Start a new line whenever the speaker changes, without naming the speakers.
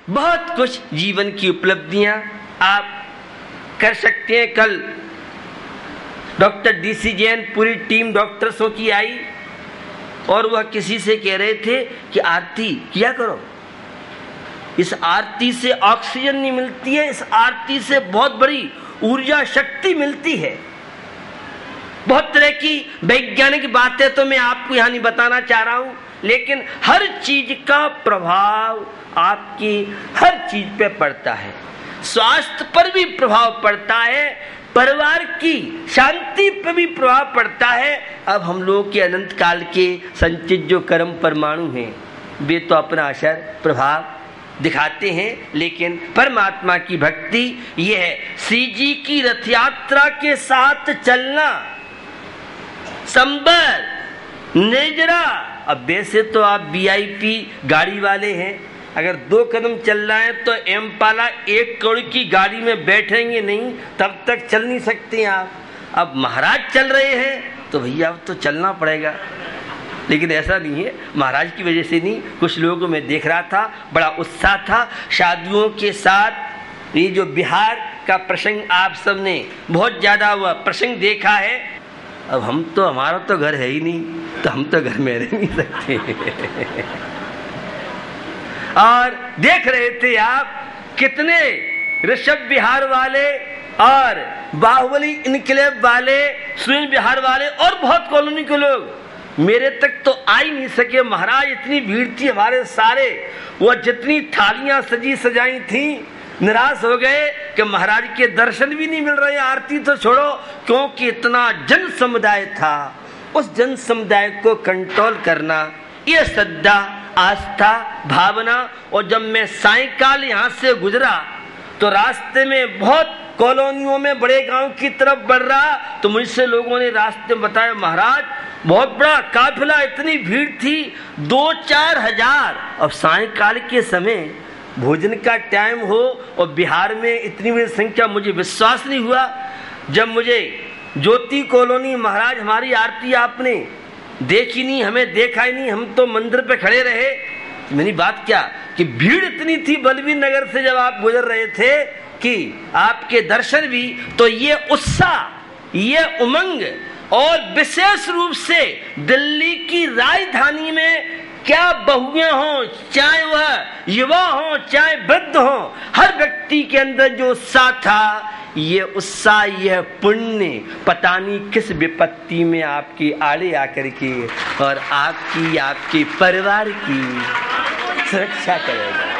बहुत कुछ जीवन की उपलब्धियां आप कर सकते हैं। कल डॉक्टर DC जैन पूरी टीम डॉक्टर्सों की आई और वह किसी से कह रहे थे कि आरती किया करो, इस आरती से ऑक्सीजन नहीं मिलती है, इस आरती से बहुत बड़ी ऊर्जा शक्ति मिलती है। बहुत तरह की वैज्ञानिक बातें तो मैं आपको यहां नहीं बताना चाह रहा हूं, लेकिन हर चीज का प्रभाव आपकी हर चीज पे पड़ता है। स्वास्थ्य पर भी प्रभाव पड़ता है, परिवार की शांति पर भी प्रभाव पड़ता है। अब हम लोगों के अनंत काल के संचित जो कर्म परमाणु हैं वे तो अपना असर प्रभाव दिखाते हैं, लेकिन परमात्मा की भक्ति यह है श्री जी की रथ यात्रा के साथ चलना। संबर नेजरा, अब वैसे तो आप VIP गाड़ी वाले हैं, अगर 2 कदम चल रहा है तो एमपाला 1 करोड़ की गाड़ी में बैठेंगे नहीं, तब तक चल नहीं सकते आप। अब महाराज चल रहे हैं तो भैया अब तो चलना पड़ेगा, लेकिन ऐसा नहीं है, महाराज की वजह से नहीं। कुछ लोगों को मैं देख रहा था, बड़ा उत्साह था शादियों के साथ। ये जो बिहार का प्रसंग आप सबने बहुत ज्यादा हुआ प्रसंग देखा है। अब हम तो, हमारा तो घर है ही नहीं, तो हम तो घर में रह नहीं सकते। और देख रहे थे आप कितने ऋषभ बिहार वाले और बाहुबली इनकलेब वाले, सुनील बिहार वाले और बहुत कॉलोनी के लोग मेरे तक तो आ ही नहीं सके। महाराज इतनी भीड़ थी, हमारे सारे वो जितनी थालियां सजी सजाई थी, निराश हो गए कि महाराज के दर्शन भी नहीं मिल रहे, आरती तो छोड़ो, क्योंकि इतना जन समुदाय था। उस जन समुदाय को कंट्रोल करना, ये श्रद्धा, आस्था, भावना। और जब मैं सायंकाल यहाँ से गुजरा तो रास्ते में बहुत कॉलोनियों में बड़े गांव की तरफ बढ़ रहा, तो मुझसे लोगों ने रास्ते में बताया महाराज बहुत बड़ा काफिला, इतनी भीड़ थी 2-4 हजार। अब सायंकाल के समय भोजन का टाइम हो और बिहार में इतनी बड़ी संख्या, मुझे विश्वास नहीं हुआ। जब मुझे ज्योति कॉलोनी, महाराज हमारी आरती आपने देखी नहीं, हमें देखा ही नहीं, हम तो मंदिर पे खड़े रहे। मेरी बात क्या कि भीड़ इतनी थी बलवीर नगर से जब आप गुजर रहे थे कि आपके दर्शन भी, तो ये उत्साह, ये उमंग, और विशेष रूप से दिल्ली की राजधानी में क्या बहुएं हों, चाहे वह युवा हों, चाहे वृद्ध हों, हर व्यक्ति के अंदर जो उत्साह था, ये उत्साह, यह पुण्य पता नहीं किस विपत्ति में आपकी आड़े आकर के और आपकी, आपके परिवार की सुरक्षा करेगा।